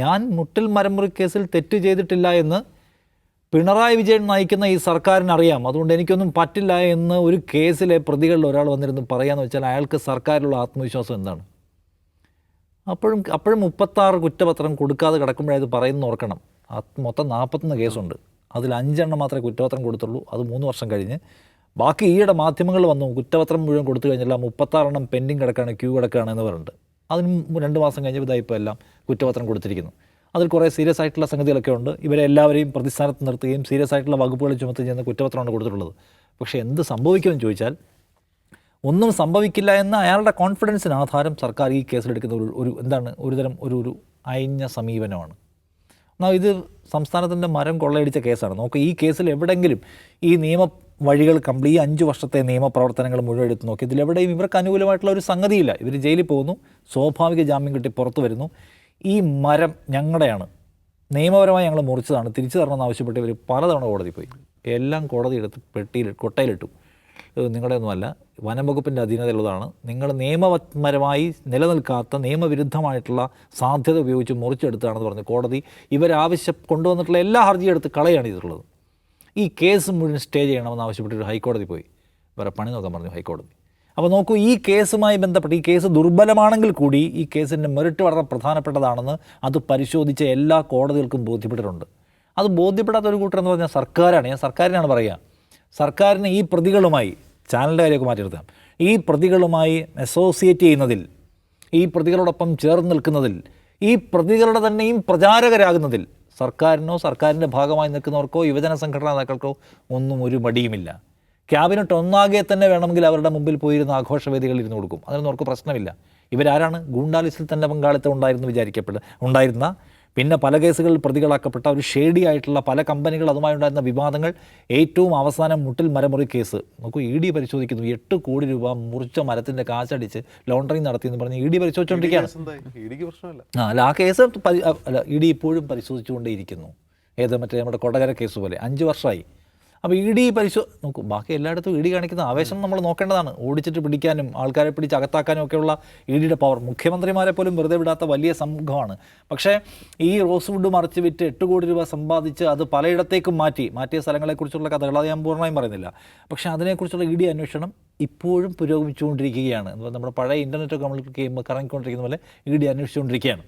ഞാൻ മുട്ടിൽ മരമുറി കേസിൽ തെറ്റ് ചെയ്തിട്ടില്ല എന്ന് പിണറായി വിജയൻ നയിക്കുന്ന ഈ സർക്കാരിനറിയാം. അതുകൊണ്ട് എനിക്കൊന്നും പറ്റില്ല എന്ന് ഒരു കേസിലെ പ്രതികളിൽ ഒരാൾ വന്നിരുന്ന് പറയാന്ന് വെച്ചാൽ അയാൾക്ക് സർക്കാരിലുള്ള ആത്മവിശ്വാസം എന്താണ്? അപ്പോഴും 36 കുറ്റപത്രം കൊടുക്കാതെ കിടക്കുമ്പോഴത് പറയുന്ന ഓർക്കണം. മൊത്തം 41 കേസുണ്ട്. അതിൽ 5 എണ്ണം മാത്രമേ കുറ്റപത്രം കൊടുത്തുള്ളൂ. അത് 3 വർഷം കഴിഞ്ഞ്. ബാക്കി ഈയിടെ മാധ്യമങ്ങൾ വന്നു കുറ്റപത്രം മുഴുവൻ കൊടുത്തു കഴിഞ്ഞില്ല, 36 എണ്ണം പെൻഡിങ് കിടക്കുകയാണ്, ക്യൂ കിടക്കുകയാണ് എന്ന് പറഞ്ഞിട്ട്. അതിന് 2 മാസം കഴിഞ്ഞ് ഇതായിപ്പോൾ എല്ലാം കുറ്റപത്രം കൊടുത്തിരിക്കുന്നു. അതിൽ കുറേ സീരിയസ് ആയിട്ടുള്ള സംഗതികളൊക്കെ ഉണ്ട്. ഇവരെ എല്ലാവരെയും പ്രതിസ്ഥാനത്ത് നിർത്തുകയും സീരിയസ് ആയിട്ടുള്ള വകുപ്പുകൾ ചുമത്തുകയും ചെയ്യുന്ന കുറ്റപത്രമാണ് കൊടുത്തിട്ടുള്ളത്. പക്ഷേ എന്ത് സംഭവിക്കുമെന്ന് ചോദിച്ചാൽ ഒന്നും സംഭവിക്കില്ല എന്ന അയാളുടെ കോൺഫിഡൻസിന് ആധാരം സർക്കാർ ഈ കേസിലെടുക്കുന്ന ഒരു അയഞ്ഞ സമീപനമാണ്. എന്നാൽ ഇത് സംസ്ഥാനത്തിൻ്റെ മരം കൊള്ളയടിച്ച കേസാണ്. നോക്കുക, ഈ കേസിൽ എവിടെയെങ്കിലും ഈ നിയമ വഴികൾ ഈ 5 വർഷത്തെ നിയമപ്രവർത്തനങ്ങൾ മുഴുവൻ എടുത്ത് നോക്കി ഇതിലെവിടെയും ഇവർക്ക് അനുകൂലമായിട്ടുള്ള ഒരു സംഗതിയില്ല. ഇവർ ജയിലിൽ പോകുന്നു, സ്വാഭാവിക ജാമ്യം കിട്ടി പുറത്തു വരുന്നു. ഈ മരം ഞങ്ങളുടെയാണ്, നിയമപരമായി ഞങ്ങൾ മുറിച്ചതാണ്, തിരിച്ചു തരണമെന്ന് ആവശ്യപ്പെട്ട് ഇവർ പലതവണ കോടതി പോയി. എല്ലാം കോടതി എടുത്ത് കൊട്ടയിലിട്ടു. നിങ്ങളുടെയൊന്നുമല്ല, വനംവകുപ്പിൻ്റെ അധീനതയുള്ളതാണ്, നിങ്ങൾ നിയമപരമായി നിലനിൽക്കാത്ത നിയമവിരുദ്ധമായിട്ടുള്ള സാധ്യത ഉപയോഗിച്ച് മുറിച്ചെടുത്താണെന്ന് പറഞ്ഞ് കോടതി കൊണ്ടുവന്നിട്ടുള്ള എല്ലാ ഹർജിയും എടുത്ത് കളയാണ് ചെയ്തിട്ടുള്ളത്. ഈ കേസ് മുഴുവൻ സ്റ്റേ ചെയ്യണമെന്ന് ആവശ്യപ്പെട്ട് ഹൈക്കോടതി പോയി. വേറെ പണി നോക്കാൻ പറഞ്ഞു ഹൈക്കോടതി. അപ്പോൾ നോക്കൂ, ഈ കേസുമായി ബന്ധപ്പെട്ട് ഈ കേസ് ദുർബലമാണെങ്കിൽ കൂടി ഈ കേസിൻ്റെ മെറിറ്റ് വളരെ പ്രധാനപ്പെട്ടതാണെന്ന് അത് പരിശോധിച്ച എല്ലാ കോടതികൾക്കും ബോധ്യപ്പെട്ടിട്ടുണ്ട്. അത് ബോധ്യപ്പെടാത്ത ഒരു കൂട്ടരെന്ന് പറഞ്ഞാൽ സർക്കാരാണ്. ഞാൻ സർക്കാരിനാണ് പറയുക. സർക്കാരിന് ഈ പ്രതികളുമായി, ചാനലിൻ്റെ കാര്യമൊക്കെ മാറ്റി നിർത്താം, ഈ പ്രതികളുമായി അസോസിയേറ്റ് ചെയ്യുന്നതിൽ, ഈ പ്രതികളോടൊപ്പം ചേർന്ന് നിൽക്കുന്നതിൽ, ഈ പ്രതികളുടെ തന്നെയും പ്രചാരകരാകുന്നതിൽ സർക്കാരിനോ സർക്കാരിൻ്റെ ഭാഗമായി നിൽക്കുന്നവർക്കോ യുവജന സംഘടനാ നേതാക്കൾക്കോ ഒന്നും ഒരു മടിയുമില്ല. ക്യാബിനറ്റ് ഒന്നാകെ തന്നെ വേണമെങ്കിൽ അവരുടെ മുമ്പിൽ പോയിരുന്ന ആഘോഷവേദികളിൽ ഇരുന്ന് കൊടുക്കും. അതിനൊന്നും അവർക്ക് പ്രശ്നമില്ല. ഇവരാരാണ്? ഗൂണ്ടാലിസിൽ തന്നെ പങ്കാളിത്തം ഉണ്ടായിരുന്ന പിന്നെ പല കേസുകളിൽ പ്രതികളാക്കപ്പെട്ട ഒരു ഷേഡി ആയിട്ടുള്ള പല കമ്പനികൾ, അതുമായി ഉണ്ടായിരുന്ന വിവാദങ്ങൾ, ഏറ്റവും അവസാനം മുട്ടിൽ മരമുറി കേസ് നോക്കൂ. ED പരിശോധിക്കുന്നു. 8 കോടി രൂപ മുറിച്ച മരത്തിൻ്റെ കാശടിച്ച് ലോണ്ടറിങ് നടത്തിയെന്ന് പറഞ്ഞ് ED പരിശോധിച്ചുകൊണ്ടിരിക്കുകയാണ്. ആ കേസ് ED ഇപ്പോഴും പരിശോധിച്ചുകൊണ്ടേയിരിക്കുന്നു. നമ്മുടെ കൊടകര കേസ് പോലെ 5 വർഷമായി. അപ്പോൾ ED നോക്കൂ, ബാക്കി എല്ലായിടത്തും ED കാണിക്കുന്ന ആവേശം നമ്മൾ നോക്കേണ്ടതാണ്. ഓടിച്ചിട്ട് പിടിക്കാനും ആൾക്കാരെ പിടിച്ച് അകത്താക്കാനും ഒക്കെയുള്ള EDയുടെ പവർ മുഖ്യമന്ത്രിമാരെ പോലും വെറുതെ വിടാത്ത വലിയ സമൂഹമാണ്. പക്ഷേ ഈ റോസ്വുഡ് മറിച്ച് വിറ്റ് 8 കോടി രൂപ സമ്പാദിച്ച് അത് പലയിടത്തേക്കും മാറ്റിയ സ്ഥലങ്ങളെക്കുറിച്ചുള്ള കഥകൾ അത് ഞാൻ പൂർണ്ണമായും പറയുന്നില്ല. പക്ഷേ അതിനെക്കുറിച്ചുള്ള ED അന്വേഷണം ഇപ്പോഴും പുരോഗമിച്ചുകൊണ്ടിരിക്കുകയാണ്. നമ്മുടെ പഴയ ഇൻ്റർനെറ്റൊക്കെ നമ്മൾ കറങ്ങിക്കൊണ്ടിരിക്കുന്ന പോലെ ED അന്വേഷിച്ചുകൊണ്ടിരിക്കുകയാണ്.